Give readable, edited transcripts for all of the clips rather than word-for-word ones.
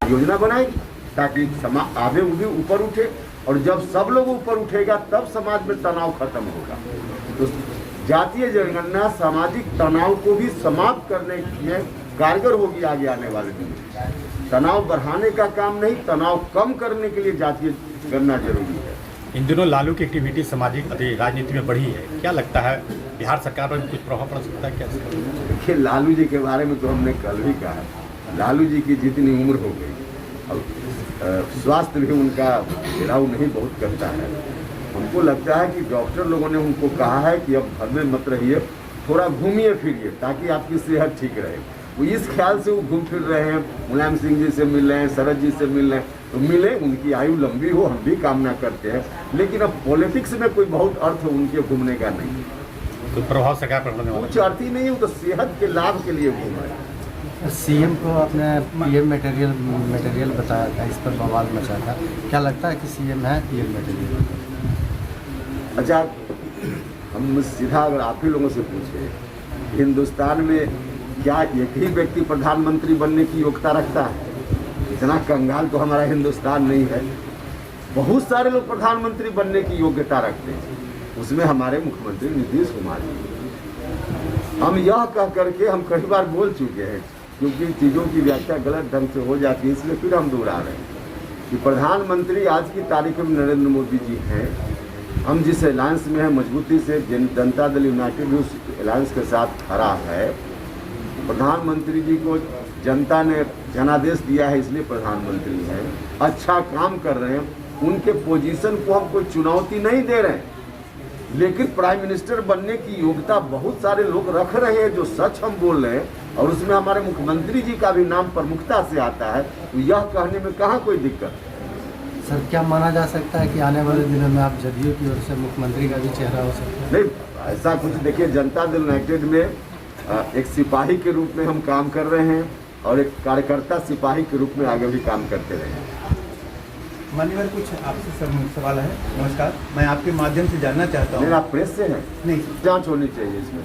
योजना बनाएगी ताकि समाज आगे भी ऊपर उठे, और जब सब लोग ऊपर उठेगा तब समाज में तनाव खत्म होगा। तो जातीय जनगणना सामाजिक तनाव को भी समाप्त करने में कारगर होगी आगे आने वाले दिन में। तनाव बढ़ाने का काम नहीं, तनाव कम करने के लिए जातीय गणना जरूरी है। इन दिनों लालू की एक्टिविटी सामाजिक राजनीति में बढ़ी है, क्या लगता है बिहार सरकार पर कुछ प्रभाव पड़ सकता है क्या? देखिए, लालू जी के बारे में तो हमने कल भी कहा, लालू जी की जितनी उम्र हो गई और स्वास्थ्य भी उनका घेराव नहीं बहुत करता है। हमको लगता है कि डॉक्टर लोगों ने उनको कहा है कि अब घर में मत रहिए, थोड़ा घूमिए फिरिए ताकि आपकी सेहत ठीक रहे। वो इस ख्याल से वो घूम फिर रहे हैं, मुलायम सिंह जी से मिल रहे हैं, शरद जी से मिल रहे हैं, तो मिले, उनकी आयु लंबी हो, हम भी कामना करते हैं। लेकिन अब पॉलिटिक्स में कोई बहुत अर्थ उनके घूमने का नहीं, तो प्रभाव सरकार पर पड़ने वाला कुछ अर्थ ही नहीं, वो तो सेहत के लाभ के लिए घूम रहे हैं। सीएम को आपने पीएम मटेरियल बताया था, इस पर बवाल मचा था, क्या लगता है कि सीएम है पीएम मटेरियल? अच्छा, हम सीधा अगर आप ही लोगों से पूछे, हिंदुस्तान में क्या एक ही व्यक्ति प्रधानमंत्री बनने की योग्यता रखता है? इतना कंगाल तो हमारा हिंदुस्तान नहीं है। बहुत सारे लोग प्रधानमंत्री बनने की योग्यता रखते हैं, उसमें हमारे मुख्यमंत्री नीतीश कुमार जी। हम यह कह करके हम कई बार बोल चुके हैं, क्योंकि चीज़ों की व्याख्या गलत ढंग से हो जाती है, इसलिए फिर हम दोहरा रहे हैं कि प्रधानमंत्री आज की तारीख में नरेंद्र मोदी जी हैं। हम जिस अलायंस में हैं, मजबूती से जनता दल यूनाइटेड भी उस अलायंस के साथ खड़ा है। प्रधानमंत्री जी को जनता ने जनादेश दिया है, इसलिए प्रधानमंत्री हैं, अच्छा काम कर रहे हैं। उनके पोजीशन को हम कोई चुनौती नहीं दे रहे हैं, लेकिन प्राइम मिनिस्टर बनने की योग्यता बहुत सारे लोग रख रहे हैं, जो सच हम बोल रहे हैं, और उसमें हमारे मुख्यमंत्री जी का भी नाम प्रमुखता से आता है। तो यह कहने में कहाँ कोई दिक्कत? सर, क्या माना जा सकता है कि आने वाले दिनों में आप जदयू की ओर से मुख्यमंत्री का भी चेहरा हो सकता है? नहीं, ऐसा कुछ देखिए, जनता दल यूनाइटेड में एक सिपाही के रूप में हम काम कर रहे हैं, और एक कार्यकर्ता सिपाही के रूप में आगे भी काम करते रहे। मान्यवर, कुछ आपसे सवाल है। नमस्कार, मैं आपके माध्यम से जानना चाहता हूँ। मेरा प्रेस से है, नहीं, जांच होनी चाहिए इसमें,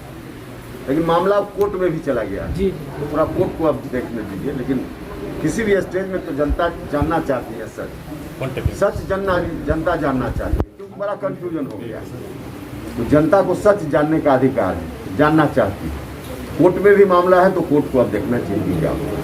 लेकिन मामला कोर्ट में भी चला गया जी, तो पूरा कोर्ट को अब देखने दीजिए। लेकिन किसी भी स्टेज में तो जनता जानना चाहती है सच जनता जानना चाहती है, क्योंकि बड़ा कंफ्यूजन हो गया। तो जनता को सच जानने का अधिकार है, जानना चाहती है। कोर्ट में भी मामला है, तो कोर्ट को अब देखना चाहिए क्या होगा।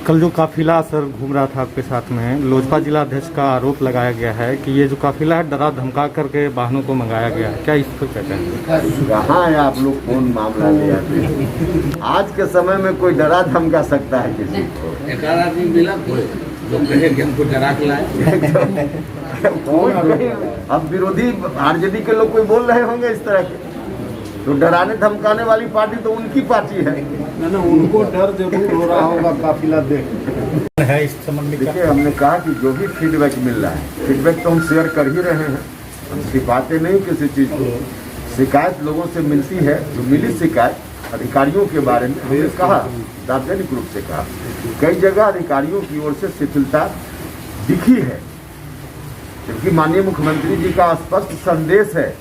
कल जो काफिला सर घूम रहा था आपके साथ में, लोजपा जिला अध्यक्ष का आरोप लगाया गया है कि ये जो काफिला है डरा धमका करके वाहनों को मंगाया गया है, क्या इस पर कहते हैं? कहाँ है आप लोग, कौन मामला ले आते हैं? आज के समय में कोई डरा धमका सकता है किसी को? एक आदमी मिला जो कहे कि हमको डरा के लाए। अब विरोधी आरजेडी के लोग कोई बोल रहे होंगे इस तरह के, तो डराने धमकाने वाली पार्टी तो उनकी पार्टी है ना, उनको डर जरूर हो रहा होगा काफिला देख है इस संबंध में। देखिए, हमने कहा कि जो भी फीडबैक मिल रहा है, फीडबैक तो हम शेयर कर ही रहे हैं, हम छिपाते नहीं किसी चीज़ को। शिकायत लोगों से मिलती है, जो मिली शिकायत अधिकारियों के बारे में हमने कहा, सार्वजनिक रूप से कहा, कई जगह अधिकारियों की ओर से शिथिलता दिखी है, जबकि माननीय मुख्यमंत्री जी का स्पष्ट संदेश है।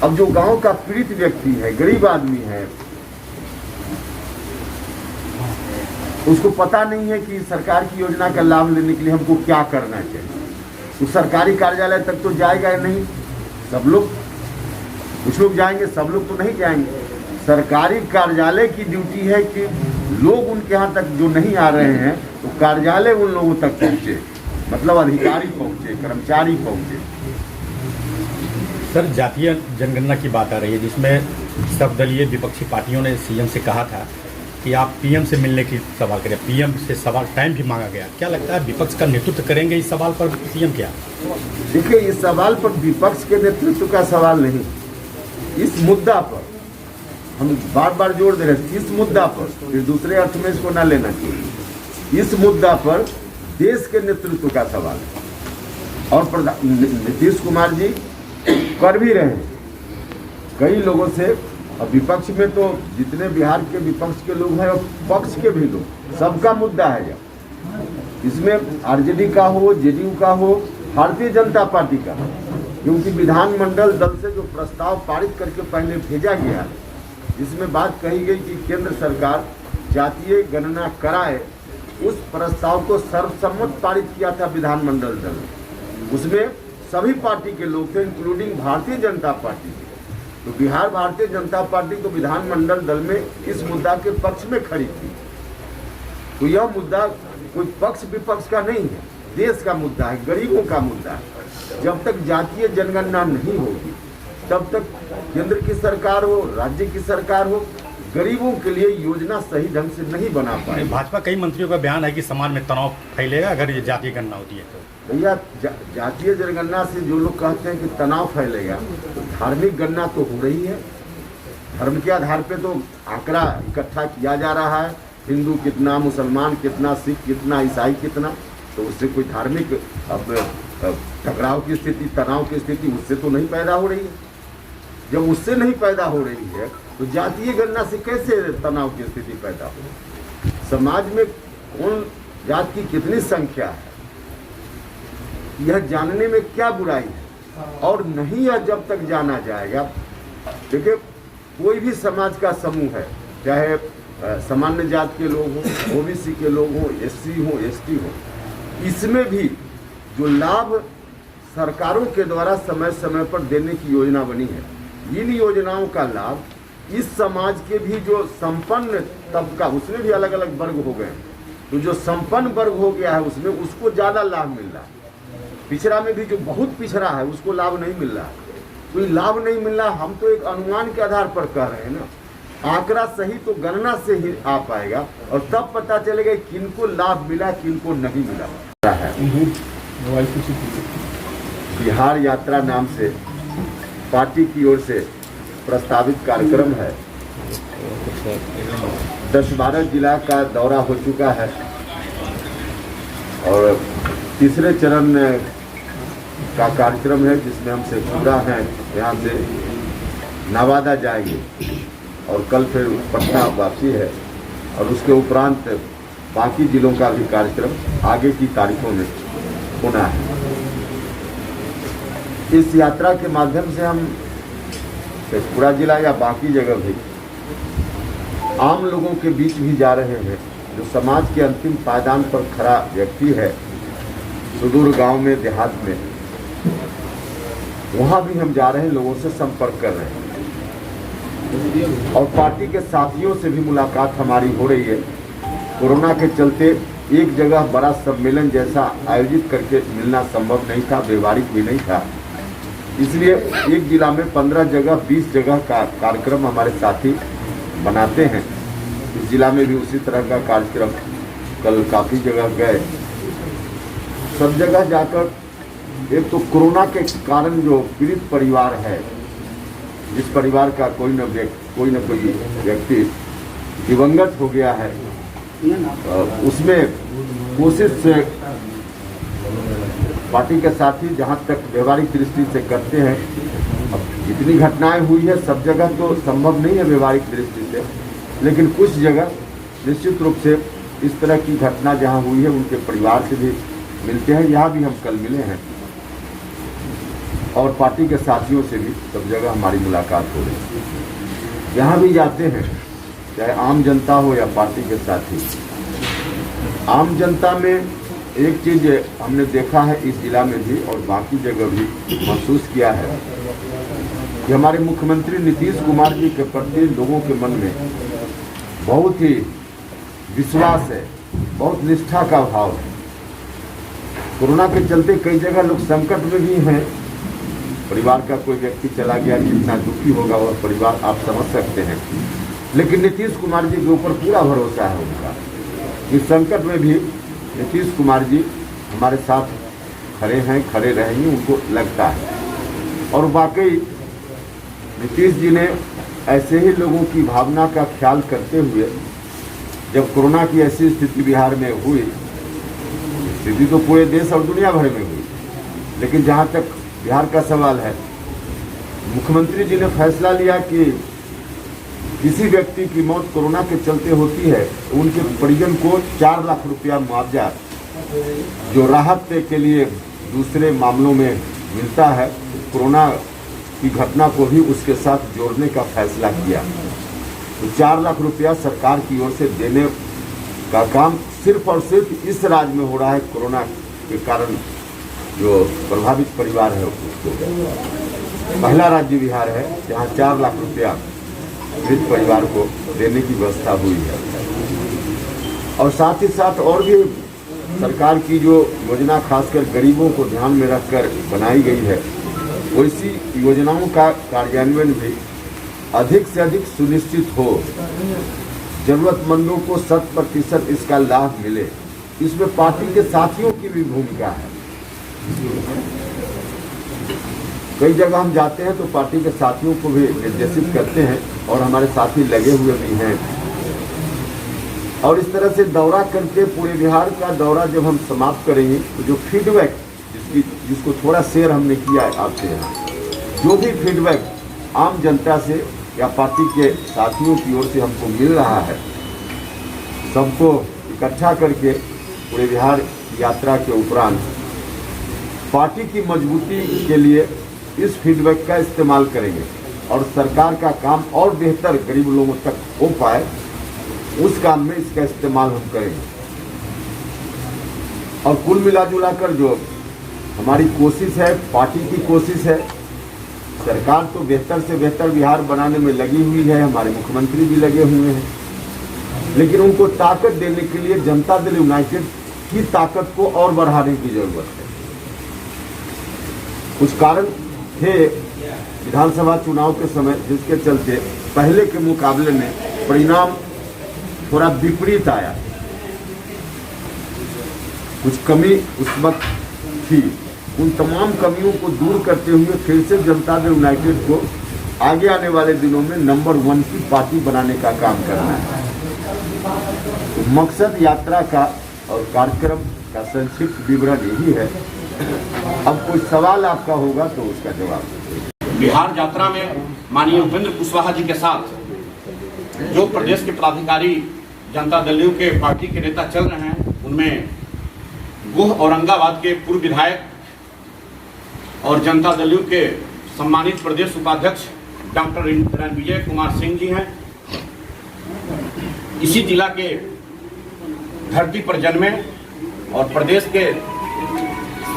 अब जो गांव का पीड़ित व्यक्ति है, गरीब आदमी है, उसको पता नहीं है कि सरकार की योजना का लाभ लेने के लिए हमको क्या करना चाहिए। तो सरकारी कार्यालय तक तो जाएगा नहीं, सब लोग, कुछ लोग जाएंगे, सब लोग तो नहीं जाएंगे। सरकारी कार्यालय की ड्यूटी है कि लोग उनके यहाँ तक जो नहीं आ रहे हैं, तो कार्यालय उन लोगों तक पहुँचे, मतलब अधिकारी पहुँचे, कर्मचारी पहुँचे। सर, जातीय जनगणना की बात आ रही है, जिसमें सर्वदलीय विपक्षी पार्टियों ने सीएम से कहा था कि आप पीएम से मिलने की सवाल करें, पीएम से सवाल टाइम भी मांगा गया। क्या लगता है विपक्ष का नेतृत्व करेंगे इस सवाल पर सीएम? क्या देखिए, इस सवाल पर विपक्ष के नेतृत्व का सवाल नहीं, इस मुद्दा पर हम बार बार जोर दे रहे हैं, इस मुद्दा पर, फिर दूसरे अर्थ में इसको ना लेना चाहिए। इस मुद्दा पर देश के नेतृत्व का सवाल है, और नीतीश कुमार जी कर भी रहे हैं कई लोगों से। अब विपक्ष में तो जितने बिहार के विपक्ष के लोग हैं और पक्ष के भी लोग, सबका मुद्दा है यह। इसमें आरजेडी का हो, जेडीयू का हो, भारतीय जनता पार्टी का, क्योंकि विधानमंडल दल से जो प्रस्ताव पारित करके पहले भेजा गया, जिसमें बात कही गई कि केंद्र सरकार जातीय गणना कराए उस प्रस्ताव को सर्वसम्मत पारित किया था विधानमंडल दल ने। उसमें सभी पार्टी के लोग थे, इंक्लूडिंग भारतीय जनता पार्टी के। तो बिहार भारतीय जनता पार्टी तो विधानमंडल दल में इस मुद्दा के पक्ष में खड़ी थी। तो यह मुद्दा कोई पक्ष विपक्ष का नहीं है, देश का मुद्दा है, गरीबों का मुद्दा है। जब तक जातीय जनगणना नहीं होगी तब तक केंद्र की सरकार हो, राज्य की सरकार हो, गरीबों के लिए योजना सही ढंग से नहीं बना पाए। भाजपा कई मंत्रियों का बयान है कि समाज में तनाव फैलेगा अगर ये जातीय गणना होती है तो। भैया जातीय जनगणना से जो लोग कहते हैं कि तनाव फैलेगा, तो धार्मिक गणना तो हो रही है। धर्म के आधार पे तो आंकड़ा इकट्ठा किया जा रहा है, हिंदू कितना, मुसलमान कितना, सिख कितना, ईसाई कितना। तो उससे कोई धार्मिक टकराव की स्थिति, तनाव की स्थिति उससे तो नहीं पैदा हो रही है। जब उससे नहीं पैदा हो रही है तो जातीय गणना से कैसे तनाव की स्थिति पैदा हो? समाज में कौन जात की कितनी संख्या है यह जानने में क्या बुराई है? और नहीं, यह जब तक जाना जाएगा, देखिए कोई भी समाज का समूह है, चाहे सामान्य जात के लोग हों, ओबीसी के लोग हों, एससी हों, एसटी हों, इसमें भी जो लाभ सरकारों के द्वारा समय समय पर देने की योजना बनी है, इन योजनाओं का लाभ इस समाज के भी जो संपन्न तबका, उसमें भी अलग अलग वर्ग हो गए। तो जो संपन्न वर्ग हो गया है उसमें उसको ज़्यादा लाभ मिल रहा है। पिछड़ा में भी जो बहुत पिछड़ा है उसको लाभ नहीं मिल रहा। कोई लाभ नहीं मिल रहा, हम तो एक अनुमान के आधार पर कह रहे हैं ना। आंकड़ा सही तो गणना से ही आ पाएगा और तब पता चलेगा किनको लाभ मिला, किनको नहीं मिला है। बिहार यात्रा नाम से पार्टी की ओर से प्रस्तावित कार्यक्रम है। 10-12 जिला का दौरा हो चुका है और तीसरे चरण का कार्यक्रम है जिसमें हम शेखपुरा हैं, यहाँ से नवादा जाएंगे और कल फिर पटना वापसी है और उसके उपरांत बाकी जिलों का भी कार्यक्रम आगे की तारीखों में होना है। इस यात्रा के माध्यम से हम शेखपुरा जिला या बाकी जगह भी आम लोगों के बीच भी जा रहे हैं। जो समाज के अंतिम पायदान पर खड़ा व्यक्ति है, सुदूर गांव में, देहात में, वहाँ भी हम जा रहे हैं, लोगों से संपर्क कर रहे हैं और पार्टी के साथियों से भी मुलाकात हमारी हो रही है। कोरोना के चलते एक जगह बड़ा सम्मेलन जैसा आयोजित करके मिलना संभव नहीं था, व्यवहारिक भी नहीं था, इसलिए एक जिला में 15 जगह 20 जगह का कार्यक्रम हमारे साथी बनाते हैं। इस जिला में भी उसी तरह का कार्यक्रम कल काफ़ी जगह गए। सब जगह जाकर एक तो कोरोना के कारण जो पीड़ित परिवार है, जिस परिवार का कोई न कोई व्यक्ति दिवंगत हो गया है, उसमें कोशिश से पार्टी के साथी जहाँ तक व्यवहारिक दृष्टि से करते हैं। अब जितनी घटनाएं हुई है सब जगह तो संभव नहीं है व्यवहारिक दृष्टि से, लेकिन कुछ जगह निश्चित रूप से इस तरह की घटना जहाँ हुई है उनके परिवार से भी मिलते हैं। यहाँ भी हम कल मिले हैं और पार्टी के साथियों से भी सब जगह हमारी मुलाकात हो रही है। यहाँ भी जाते हैं, चाहे आम जनता हो या पार्टी के साथी। आम जनता में एक चीज़ हमने देखा है इस जिला में भी और बाकी जगह भी महसूस किया है कि हमारे मुख्यमंत्री नीतीश कुमार जी के प्रति लोगों के मन में बहुत ही विश्वास है, बहुत निष्ठा का भाव है। कोरोना के चलते कई जगह लोग संकट में भी हैं। परिवार का कोई व्यक्ति चला गया, कितना दुखी होगा और परिवार आप समझ सकते हैं, लेकिन नीतीश कुमार जी के ऊपर पूरा भरोसा है उनका। इस संकट में भी नीतीश कुमार जी हमारे साथ खड़े हैं, खड़े रहेंगे, उनको लगता है। और वाकई नीतीश जी ने ऐसे ही लोगों की भावना का ख्याल करते हुए, जब कोरोना की ऐसी स्थिति बिहार में हुई, स्थिति तो पूरे देश और दुनिया भर में हुई, लेकिन जहाँ तक बिहार का सवाल है, मुख्यमंत्री जी ने फैसला लिया कि किसी व्यक्ति की मौत कोरोना के चलते होती है तो उनके परिजन को 4 लाख रुपया मुआवजा जो राहत के लिए दूसरे मामलों में मिलता है, कोरोना की घटना को भी उसके साथ जोड़ने का फैसला किया। तो 4 लाख रुपया सरकार की ओर से देने का काम सिर्फ और सिर्फ इस राज्य में हो रहा है कोरोना के कारण जो प्रभावित परिवार है उसको। पहला राज्य बिहार है जहां 4 लाख रुपया पीड़ित परिवार को देने की व्यवस्था हुई है। और साथ ही साथ और भी सरकार की जो योजना खासकर गरीबों को ध्यान में रखकर बनाई गई है, वैसी योजनाओं का कार्यान्वयन भी अधिक से अधिक सुनिश्चित हो, जरूरतमंदों को 100% इसका लाभ मिले। इसमें पार्टी के साथियों की भी भूमिका है। कई जगह हम जाते हैं तो पार्टी के साथियों को भी निर्देशित करते हैं और हमारे साथी लगे हुए भी हैं। और इस तरह से दौरा करके पूरे बिहार का दौरा जब हम समाप्त करेंगे तो जो फीडबैक जिसको थोड़ा शेयर हमने किया है आपसे यहाँ, जो भी फीडबैक आम जनता से या पार्टी के साथियों की ओर से हमको मिल रहा है, सबको इकट्ठा करके पूरे बिहार की यात्रा के उपरांत पार्टी की मजबूती के लिए इस फीडबैक का इस्तेमाल करेंगे और सरकार का काम और बेहतर गरीब लोगों तक हो पाए, उस काम में इसका इस्तेमाल हम करेंगे। और कुल मिला कर जो हमारी कोशिश है, पार्टी की कोशिश है, सरकार तो बेहतर से बेहतर बिहार बनाने में लगी हुई है, हमारे मुख्यमंत्री भी लगे हुए हैं, लेकिन उनको ताकत देने के लिए जनता दल यूनाइटेड की ताकत को और बढ़ाने की जरूरत है। कुछ कारण थे विधानसभा चुनाव के समय जिसके चलते पहले के मुकाबले में परिणाम थोड़ा विपरीत आया। कुछ कमी उस वक्त थी, उन तमाम कमियों को दूर करते हुए फिर से जनता दल यूनाइटेड को आगे आने वाले दिनों में नंबर 1 की पार्टी बनाने का काम करना है। तो मकसद यात्रा का और कार्यक्रम का संक्षिप्त विवरण यही है। अब कोई सवाल आपका होगा तो उसका जवाब दीजिए। बिहार यात्रा में माननीय उपेंद्र कुशवाहा जी के साथ जो प्रदेश के पदाधिकारी जनता दल यू के पार्टी के नेता चल रहे हैं, उनमें गोह औरंगाबाद के पूर्व विधायक और जनता दल यू के सम्मानित प्रदेश उपाध्यक्ष डॉक्टर रणविजय कुमार सिंह जी हैं। इसी जिला के धरती पर जन्मे और प्रदेश के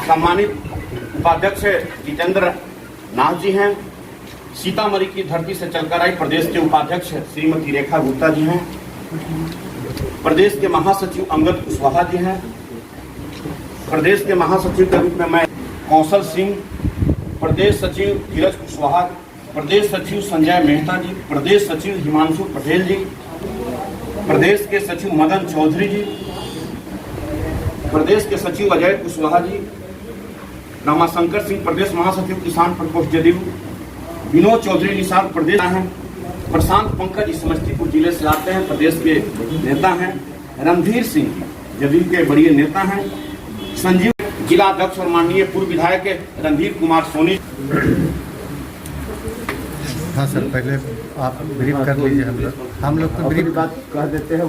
सम्मानित उपाध्यक्ष जितेंद्र नाथ जी हैं। सीतामढ़ी की धरती से चलकर आई प्रदेश के उपाध्यक्ष श्रीमती रेखा गुप्ता जी हैं। प्रदेश के महासचिव अंगद कुशवाहा जी हैं। प्रदेश के महासचिव के रूप में मैं कौशल सिंह, प्रदेश सचिव धीरज कुशवाहा, प्रदेश सचिव संजय मेहता जी, प्रदेश सचिव हिमांशु पटेल जी, प्रदेश के सचिव मदन चौधरी जी, प्रदेश के सचिव अजय कुशवाहा जी, रामाशंकर सिंह प्रदेश महासचिव किसान प्रकोष्ठ जदयू, विनोद चौधरी निसार प्रदेश हैं, प्रशांत पंकज इस समस्तीपुर जिले से आते हैं, प्रदेश के नेता हैं, रणधीर सिंह जदयू के बड़े नेता हैं, संजीव जिला अध्यक्ष और माननीय पूर्व विधायक रणधीर कुमार सोनी। हाँ सर, पहले आप ब्रीफ कर लीजिए। हम लोग तो ब्रीफ बात कह देते हैं।